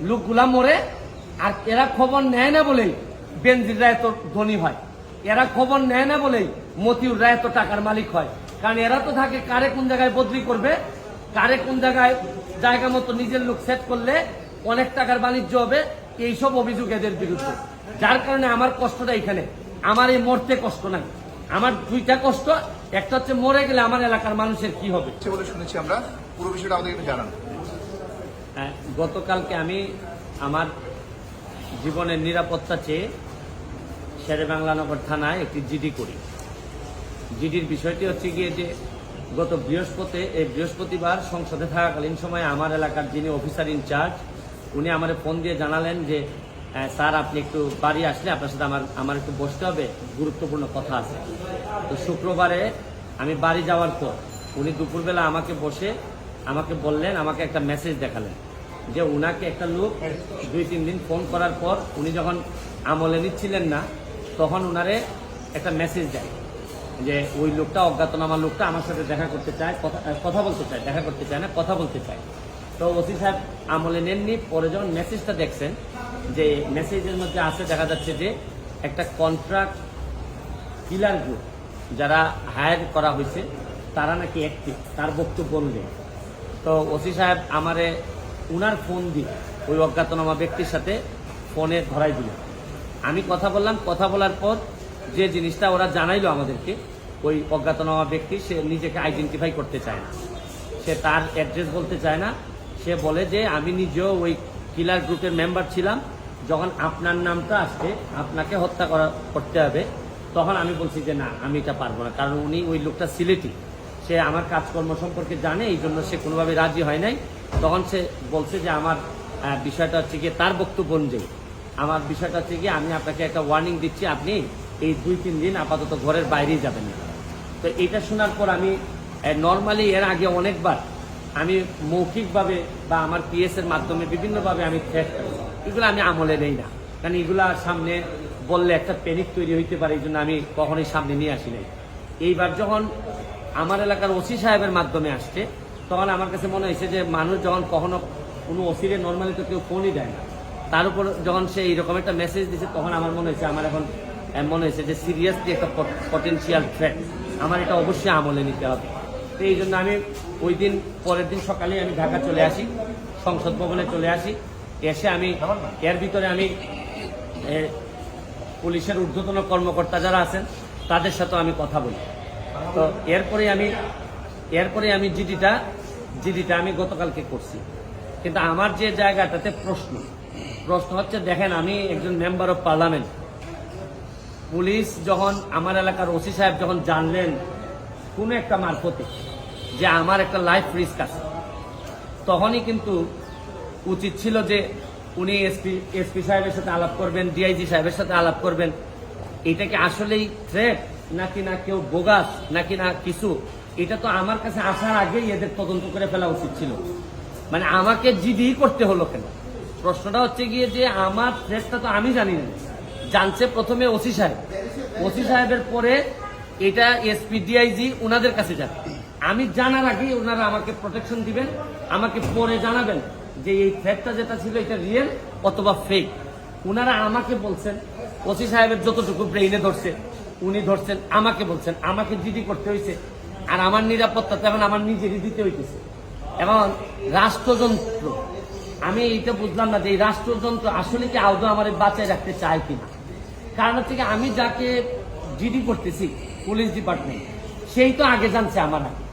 লোকগুলা মরে, আর এরা খবর নেয় না বলেই বেনজিররা এত ধনী হয়, এরা খবর নেয় না বলেই মতিউররা এত টাকার মালিক হয়। কারণ এরা তো থাকে কারে কোন জায়গায় বদলি করবে, কারে কোন জায়গায় জায়গা মতো নিজের লোক সেট করলে অনেক টাকার বাণিজ্য হবে, এইসব অভিযোগ এদের বিরুদ্ধে। যার কারণে আমার কষ্টটা এখানে, আমার এই মরতে কষ্ট নাই, আমার দুইটা কষ্ট। একটা হচ্ছে মরে গেলে আমার এলাকার মানুষের কি হবে বলে শুনেছি আমরা, পুরো বিষয়টা আমাদের একটু জানান। গতকালকে আমি আমার জীবনের নিরাপত্তা চেয়ে শেরেবাংলানগর থানায় একটি জিডি করি। জিডির বিষয়টি হচ্ছে গিয়ে যে গত বৃহস্পতিবার সংসদে থাকাকালীন সময়ে আমার এলাকার যিনি অফিসার ইনচার্জ উনি আমার ফোন দিয়ে জানালেন যে স্যার আপনি একটু বাড়ি আসলে আপনার সাথে আমার একটু বসতে হবে, গুরুত্বপূর্ণ কথা আছে। তো শুক্রবারে আমি বাড়ি যাওয়ার পর উনি দুপুরবেলা আমাকে বললেন, আমাকে একটা মেসেজ দেখালেন যে উনাকে একটা লোক 2-3 দিন ফোন করার পর উনি যখন আমলে নিচ্ছিলেন না তখন উনারে একটা মেসেজ দেয় যে ওই লোকটা, অজ্ঞাতনামা লোকটা আমার সাথে দেখা করতে চায়, কথা বলতে চায়, দেখা করতে চায় না, কথা বলতে চায়। তো ওসি সাহেব আমলে নেননি। পরে যখন মেসেজটা দেখছেন, যে মেসেজের মধ্যে আছে দেখা যাচ্ছে যে একটা কন্ট্রাক্ট কিলার গ্রুপ যারা হায়ার করা হয়েছে তারা নাকি অ্যাক্টিভ, তার বক্তব্য অনুযায়ী। তো ওসি সাহেব আমারে উনার ফোন দিয়ে ওই অজ্ঞাতনামা ব্যক্তির সাথে ফোনে ধরাই দিল। আমি কথা বললাম, কথা বলার পর যে জিনিসটা ওরা জানাইলো আমাদেরকে, ওই অজ্ঞাতনামা ব্যক্তি সে নিজেকে আইডেন্টিফাই করতে চায় না, সে তার অ্যাড্রেস বলতে চায় না। সে বলে যে আমি নিজেও ওই কিলার গ্রুপের মেম্বার ছিলাম, যখন আপনার নামটা আসছে আপনাকে হত্যা করতে হবে, তখন আমি বলছি যে না আমি এটা পারবো না। কারণ উনি ওই লোকটা সিলেটি, সে আমার কাজকর্ম সম্পর্কে জানে, এই জন্য সে কোনোভাবে রাজি হয় নাই। তখন সে বলছে যে আমার বিষয়টা হচ্ছে গিয়ে, তার বক্তব্য অনুযায়ী আমার বিষয়টা হচ্ছে গিয়ে আমি আপনাকে একটা ওয়ার্নিং দিচ্ছি, আপনি এই 2-3 দিন আপাতত ঘরের বাইরেই যাবেন না। তো এটা শোনার পর আমি নর্মালি এর আগে অনেকবার আমি মৌখিকভাবে বা আমার পিএস এর মাধ্যমে বিভিন্নভাবে আমি থ্রেট করি, এগুলো আমি আমলে নেই না, কারণ এগুলা সামনে বললে একটা প্যানিক তৈরি হইতে পারে, এই জন্য আমি কখনোই সামনে নিয়ে আসি নাই। এইবার যখন আমার এলাকার ওসি সাহেবের মাধ্যমে আসছে তখন আমার কাছে মনে হয়েছে যে মানুষ যখন কখনো কোনো ওসিরে নর্মালি তো কেউ ফোনই দেয় না, তার উপর যখন সে এইরকম একটা মেসেজ দিচ্ছে তখন আমার মনে হয়েছে, আমার এখন মনে হয়েছে যে সিরিয়াসলি একটা পটেনশিয়াল থ্রেট, আমার এটা অবশ্যই আমলে নিতে হবে। তো এই জন্য আমি ওই দিন পরের দিন সকালে আমি ঢাকা চলে আসি, সংসদ ভবনে চলে আসি। এসে আমি এর ভিতরে আমি পুলিশের ঊর্ধ্বতন কর্মকর্তা যারা আছেন তাদের সাথেও আমি কথা বলি। তো এরপরে আমি জিডিটা আমি গতকালকে করছি। কিন্তু আমার যে জায়গাটাতে প্রশ্ন হচ্ছে, দেখেন আমি একজন মেম্বার অফ পার্লামেন্ট, পুলিশ যখন আমার এলাকার ওসি সাহেব যখন জানলেন কোনো একটা মারফতে যে আমার একটা লাইফ রিস্ক আছে, তখনই কিন্তু উচিত ছিল যে উনি এসপি সাহেবের সাথে আলাপ করবেন, ডিআইজি সাহেবের সাথে আলাপ করবেন, এটা কি আসলেই থ্রেট নাকি না কেউ বোগাস নাকি না কিছু, এটা তো আমার কাছে আসার আগেই এদের তদন্ত করে ফেলা উচিত ছিল। মানে আমাকে জিডি করতে হলো কেন? প্রশ্নটা হচ্ছে গিয়ে যে আমার থ্রেটটা তো আমি জানি না, জানছে প্রথমে ওসি সাহেবের পরে এটা এসপি ডিআইজি ওনাদের কাছে যাবে। আমি জানার আগেই ওনারা আমাকে প্রোটেকশন দিবেন, আমাকে পরে জানাবেন যে এই থ্রেটটা যেটা ছিল এটা রিয়েল অথবা ফেক। ওনারা আমাকে বলছেন, ওসি সাহেবের যতটুকু ব্রেইনে ধরছে উনি ধরছেন, আমাকে বলছেন, আমাকে জিডি করতে হয়েছে। আর আমার নিরাপত্তা তো এখন আমার নিজেরই দিতে হইতেছে। এবং রাষ্ট্রযন্ত্র, আমি এইটা বুঝলাম না যে এই রাষ্ট্রযন্ত্র আসলে কি আদৌ আমার বাঁচায় রাখতে চায় কিনা। কারণ হচ্ছে কি, আমি যাকে জিডি করতেছি পুলিশ ডিপার্টমেন্ট, সেই তো আগে জানছে আমার আগে,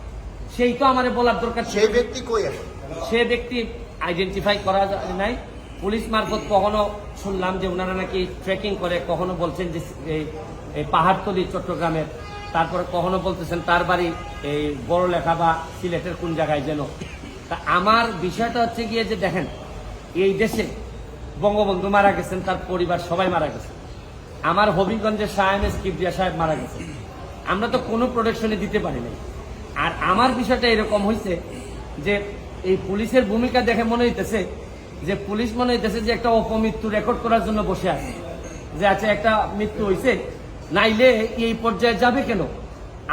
সেই তো আমার বলার দরকার। সেই ব্যক্তি কই আছে? সে ব্যক্তি আইডেন্টিফাই করা যায় নাই। পুলিশ মারফত কখনো শুনলাম যে ওনারা নাকি ট্রেকিং করে, কখনো বলছেন যে এই পাহাড়তলি চট্টগ্রামের, তারপরে কখনো বলতেছেন তার বাড়ি এই বড়লেখা বা সিলেটের কোন জায়গায় যেন। তা আমার বিষয়টা হচ্ছে গিয়ে যে দেখেন, এই দেশে বঙ্গবন্ধু মারা গেছেন, তার পরিবার সবাই মারা গেছে, আমার হবিগঞ্জের শাহ কিবরিয়া সাহেব মারা গেছে, আমরা তো কোনো প্রোটেকশনে দিতে পারি নাই। আর আমার বিষয়টা এরকম হয়েছে যে এই পুলিশের ভূমিকা দেখে মনে হইতেছে যে পুলিশ মনে হইতেছে যে একটা অপমৃত্যু রেকর্ড করার জন্য বসে আছে, যে আচ্ছা একটা মৃত্যু হয়েছে, নাইলে এই পর্যায়ে যাবে কেন।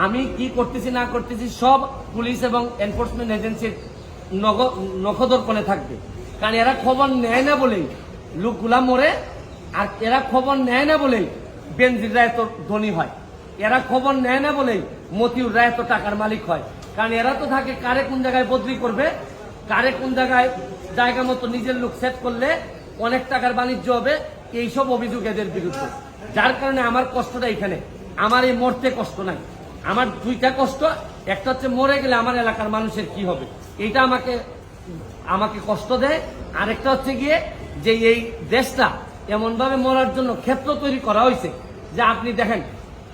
আমি কি করতেছি না করতেছি সব পুলিশ এবং এনফোর্সমেন্ট এজেন্সির নখদর্পণে থাকবে। কারণ এরা খবর নেয় না বলেই লোকগুলা মরে, আর এরা খবর নেয় না বলেই বেনজিররা এত ধনী হয়, এরা খবর নেয় না বলেই মতিউররা এত টাকার মালিক হয়। কারণ এরা তো থাকে কারে কোন জায়গায় বদলি করবে, কারে কোন জায়গায় জায়গা মতো নিজের লোক সেট করলে অনেক টাকার বাণিজ্য হবে, এইসব অভিযোগ এদের বিরুদ্ধে। যার কারণে আমার কষ্টটা এখানে, আমার এই মরতে কষ্ট নাই, আমার দুইটা কষ্ট, একটা হচ্ছে মরে গেলে আমার এলাকার মানুষের কি হবে, এইটা আমাকে কষ্ট দেয়। আরেকটা হচ্ছে গিয়ে যে এই দেশটা এমন ভাবে মরার জন্য ক্ষেত্র তৈরি করা হয়েছে যে আপনি দেখেন,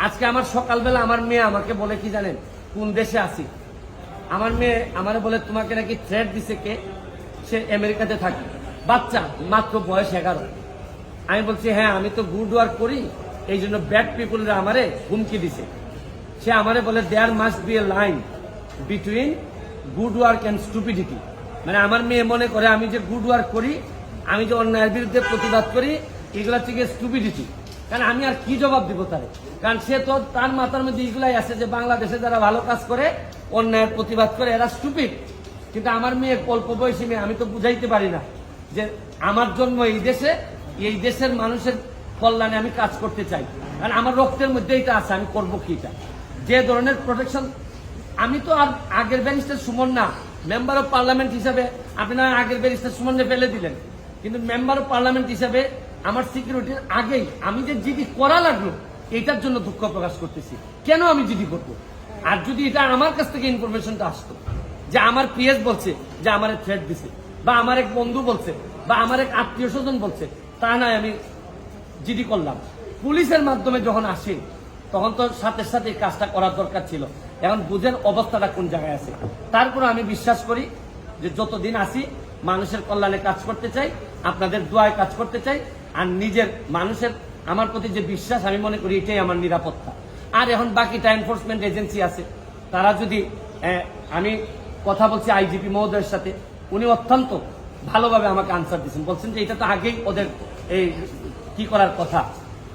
আজকে আমার সকালবেলা আমার মেয়ে আমাকে বলে কি জানেন, কোন দেশে আছি, আমার মেয়ে আমারে বলে তোমাকে নাকি থ্রেট দিছে কে, সে আমেরিকাতে থাকে, বাচ্চা মাত্র বয়স 11। আমি বলছি হ্যাঁ আমি তো গুড ওয়ার্ক করি, এই জন্য ব্যাড পিপুলরা আমারে হুমকি দিছে। সে আমারে বলে there must be a line between good work and stupidity. মানে আমার মেয়ে মনে করে আমি যে গুড ওয়ার্ক করি, আমি যে অন্যায়ের বিরুদ্ধে প্রতিবাদ করি, এগুলা থেকে স্টুপিডিটি। কারণ আমি আর কি জবাব দিব তারে, কারণ সে তো তার মাথার মধ্যে এগুলাই আছে যে বাংলাদেশে যারা ভালো কাজ করে, অন্যায়ের প্রতিবাদ করে, এরা স্টুপিড। কিন্তু আমার মেয়ে অল্প বয়সী মেয়ে, আমি তো বুঝাইতে পারি না যে আমার জন্ম এই দেশে, এই দেশের মানুষের কল্যাণে আমি কাজ করতে চাই, কারণ আমার রক্তের মধ্যে এটা আছে, আমি করবো কি এটা, যে ধরনের প্রোটেকশন। আমি তো আর আগের ব্যারিস্টার সুমন না, মেম্বার অফ পার্লামেন্ট হিসাবে আপনারা আগের ব্যারিস্টার সুমনকে ফেলে দিলেন, কিন্তু মেম্বার অফ পার্লামেন্ট হিসাবে আমার সিকিউরিটির আগেই আমি যে জিডি করা লাগলো, এটার জন্য দুঃখ প্রকাশ করতেছি। কেন আমি জিডি করবো? আর যদি এটা আমার কাছ থেকে ইনফরমেশনটা আসতো যে আমার পিএস বলছে যে আমার থ্রেট দিছে, বা আমার এক বন্ধু বলছে, বা আমার এক আত্মীয় স্বজন বলছে, তা নয় আমি জিডি করলাম। পুলিশের মাধ্যমে যখন আসে তখন তো সাথে সাথে এই কাজটা করার দরকার ছিল। এখন বুঝেন অবস্থাটা কোন জায়গায় আছে। তারপর আমি বিশ্বাস করি যে যতদিন আসি মানুষের কল্যাণে কাজ করতে চাই, আপনাদের দোয়ায় কাজ করতে চাই, আর নিজের মানুষের আমার প্রতি যে বিশ্বাস, আমি মনে করি এটাই আমার নিরাপত্তা। আর এখন বাকিটা এনফোর্সমেন্ট এজেন্সি আছে, তারা যদি আমি কথা বলছি আইজিপি মহোদয়ের সাথে, উনি অত্যন্ত ভালোভাবে আমাকে আনসার দিচ্ছেন, বলছেন যে এটা তো আগেই ওদের এই কি করার কথা।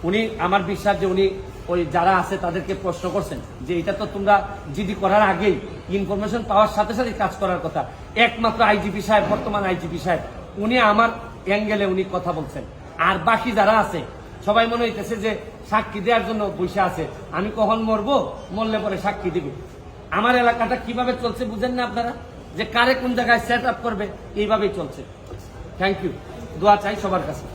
উনি আমার বিশ্বাস যে উনি ওই যারা আছে তাদেরকে প্রশ্ন করছেন যে এটা তো তোমরা জিডি করার আগেই ইনফরমেশন পাওয়ার সাথে সাথে কাজ করার কথা। একমাত্র আইজিপি সাহেব, বর্তমান আইজিপি সাহেব, উনি আমার অ্যাঙ্গেলে উনি কথা বলছেন। আর বাকি যারা আছে সবাই মনে হইতেছে যে সাক্ষী দেওয়ার জন্য বসে আছে, আমি কখন মরবো, মরলে পরে সাক্ষী দিবে। আমার এলাকাটা কিভাবে চলছে বুঝেন না আপনারা, যে কারে কোন জায়গায় সেট আপ করবে, এইভাবেই চলছে। থ্যাংক ইউ, দোয়া চাই সবার কাছে।